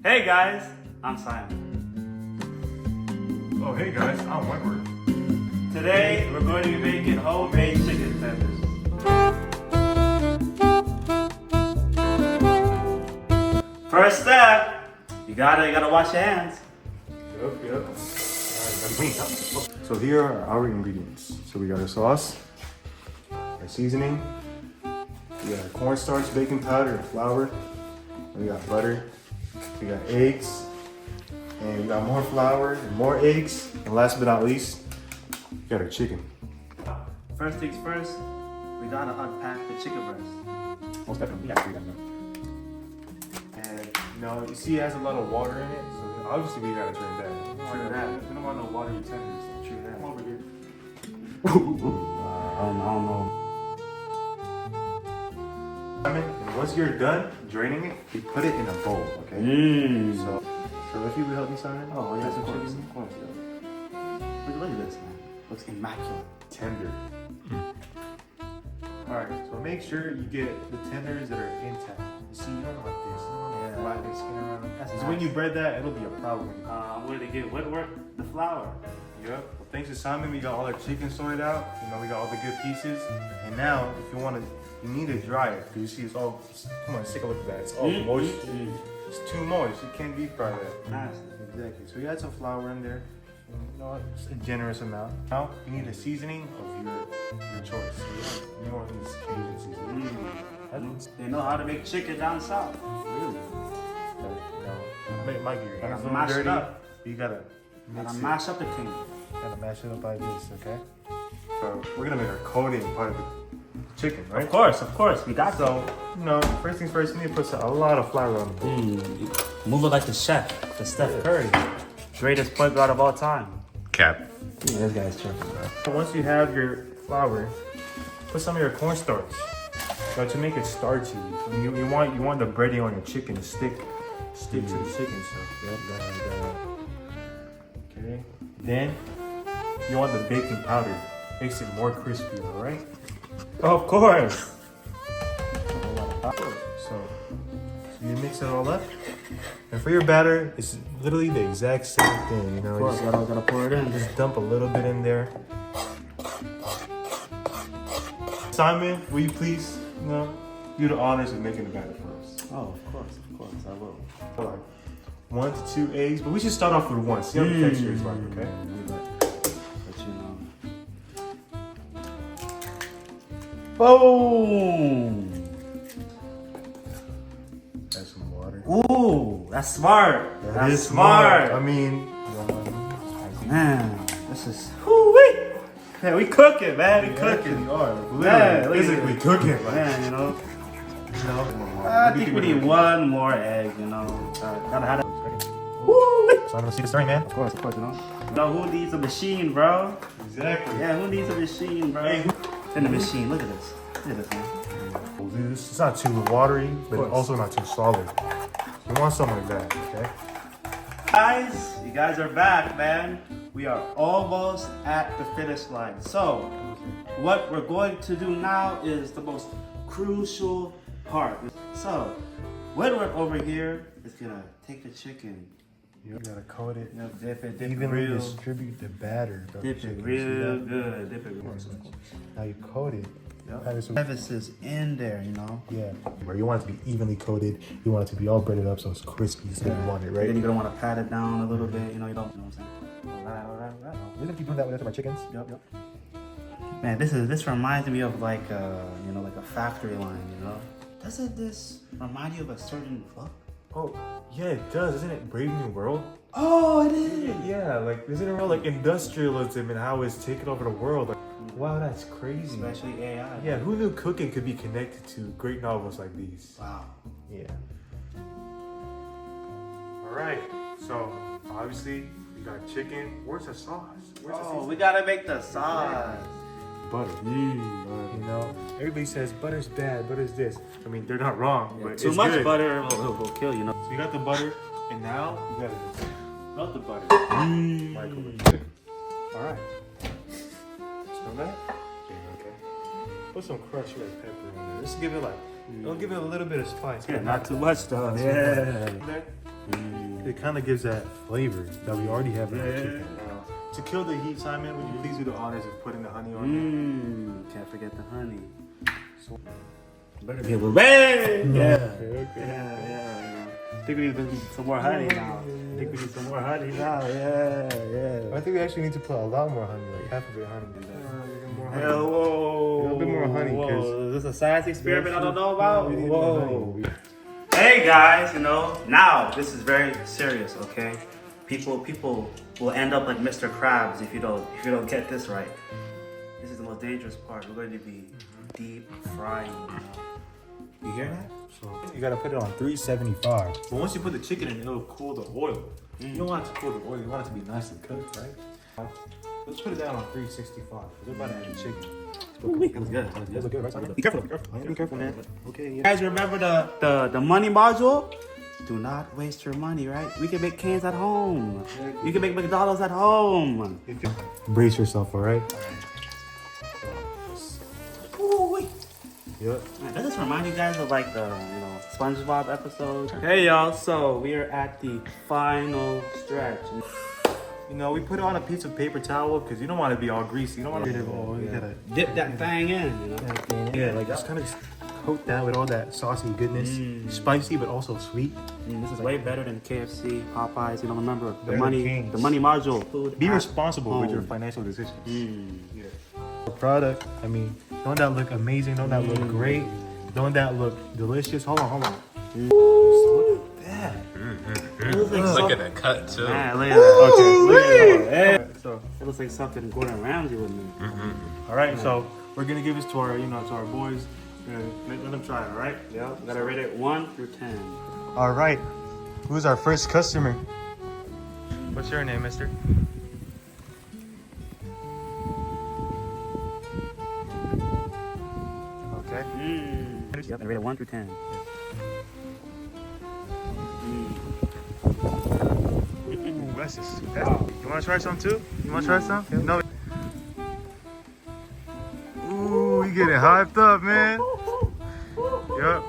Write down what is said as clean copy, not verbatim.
Hey guys, I'm Simon. Oh, hey guys, I'm Wentworth. Today we're going to be making homemade chicken tenders. First step, you gotta wash your hands. Yep. Alright, that's me. So here are our ingredients. So we got our sauce, our seasoning, we got our cornstarch, baking powder, and flour. We got butter, we got eggs, and we got more flour and more eggs. And last but not least, we got our chicken. First things first, we gotta unpack the chicken breast. Most definitely, we got to do that. And you see it has a lot of water in it, so obviously we gotta turn that. We don't want no watery tenders. True that. Come over here. I don't know. And once you're done draining it, you put it in a bowl, okay? So if you would help me, Simon? Oh, yes, Put of some course, chicken. of course. Look at this, man. Looks immaculate. Tender. Alright, so make sure you get the tenders that are intact. You see, you don't want this. You don't want Yeah. the flat skin around them. That's Because nice. when you bread that, it'll be a problem. Where did they get Wentworth? The flour. Yep. Well, thanks to Simon, we got all our chicken sorted out. We got all the good pieces. And now, if you want to, you need to dry it. Because you see, it's all, come on, take a look at that. It's all moist. It's too moist. You can't deep fry that. Nasty. Exactly. So you add some flour in there. Just a generous amount. Now you need a seasoning of your choice. So New Orleans Cajun seasoning. They know how to make chicken down south. Really? It might be Gotta a little mash it dirty. up. You gotta mix Gotta it. mash up the thing. Gotta mash it up like this, okay? So we're gonna make our coating part of the chicken, right? Of course, we got So, first things first, you need to put a lot of flour on the bowl. Move it like the chef, the Steph Curry, greatest point guard of all time. Cap. Yeah, this guy's tripping, bro. So once you have your flour, put some of your cornstarch. So to make it starchy, you want the breading on your chicken to stick to the chicken. So okay. Then you want the baking powder. Makes it more crispy, all right? Of course. So you mix it all up. And for your batter, it's literally the exact same thing, Of course, gotta pour it in. Just dump a little bit in there. Simon, will you please, do the honors of making the batter for us? Oh, of course, I will. Like 1 to 2 eggs, but we should start off with 1. See how the texture is like, okay? But you know. Boom! Add some water. Ooh, that's smart. That That's is smart. I mean, Man, this is. Whoo-wee. Yeah, we cooking, man. We cooking. We are Man, literally, look at physically this. cooking. Like, Man, you know. What I do you think we we're need doing? one more egg, you know. Gotta have that. Woo! So I'm gonna see the stirring, man. Of course, you know. No, who needs a machine, bro? Exactly. Yeah, who needs a machine, bro? Hey, In the machine, look at this. Look at this, man. It's not too watery, but course. also not too solid. You want something like that, okay? Guys, you guys are back, man. We are almost at the finish line. So, what we're going to do now is the most crucial part. So, Wentworth over here is gonna take the chicken, You gotta coat it. dip it Evenly real, distribute the batter. of the dip it chicken. real See that? good, dip it real good. Now you coat it. Have it so- Crevices in there, you know. Yeah. Where you want it to be evenly coated. You want it to be all breaded up so it's crispy. So you want it, Then right? you're gonna want to pat it down a little bit, you know. You don't, you know what I'm saying? All right. We're gonna keep doing that with our chickens. Yep. Man, this reminds me of like like a factory line, you know. Doesn't this remind you of a certain book? Oh, yeah, it does. Isn't it Brave New World? Oh, it is. Yeah, like, isn't it real like industrialism and how it's taken over the world? Like, wow, that's crazy. Especially AI. Yeah, who knew cooking could be connected to great novels like these? Wow. Yeah. All right. So obviously we got chicken. Where's the sauce? Where's the Oh, seasoning? we gotta make the sauce. Butter. Everybody says butter's bad. Butter's this. I mean, they're not wrong, but Too it's much good. butter will kill you, know. So you got the butter, and now you gotta Not the butter. microwave. All right. Smell that? Okay. Put some crushed red pepper in there. Just give it it'll give it a little bit of spice. Yeah, not too much though. Yeah. Yeah. it kind of gives that flavor that we already have in our chicken. Now, to kill the heat, Simon, would you please do the honors of putting the honey on Can't forget the honey. So, better be able to bang! Yeah. Okay. Yeah. I think we need some more honey now. Yeah. I think we actually need to put a lot more honey, like half of it honey. Hell, whoa. A little bit more honey, Whoa. 'cause- Is this a science experiment I don't know about? We need more Whoa. honey. Hey guys, now this is very serious, okay? People will end up like Mr. Krabs if you don't get this right. This is the most dangerous part. We're going to be deep frying. You hear that? So you gotta put it on 375. But once you put the chicken in, it'll cool the oil. You don't want it to cool the oil. You want it to be nicely cooked, right? Let's put it down on 365. We're about to add the chicken. That was good. Those look good, right? Be careful. Be careful, man. Okay. You guys remember the money module? Do not waste your money, right? We can make cans at home. You can make McDonald's at home. Brace yourself, all right? Yep. Does this remind you guys of like the SpongeBob episode? Hey y'all, so we are at the final stretch. You know, we put it on a piece of paper towel because you don't want to be all greasy. You don't want to. You gotta Dip that thing in, Yeah, like just kind of coat that with all that saucy goodness, spicy but also sweet. This is way better than KFC, Popeyes. Remember the They're money, kings. the money module. Food Be at responsible with your home. financial decisions. The product, I mean, don't that look amazing? Don't that look great? Don't that look delicious? Hold on. Look at that. Look at that cut too. Man, look at that. Okay, look at that. So it looks like something Gordon Ramsay would make. All right, so we're gonna give this to our, to our boys. We're gonna let them try it. All right. Yep. Gotta rate it 1 through 10. All right. Who's our first customer? What's your name, mister? Okay. Yep. I rate it 1 through 10. Ooh, that's just wow. You wanna try some too? You wanna try some? No. Ooh, you getting hyped up, man. Yep.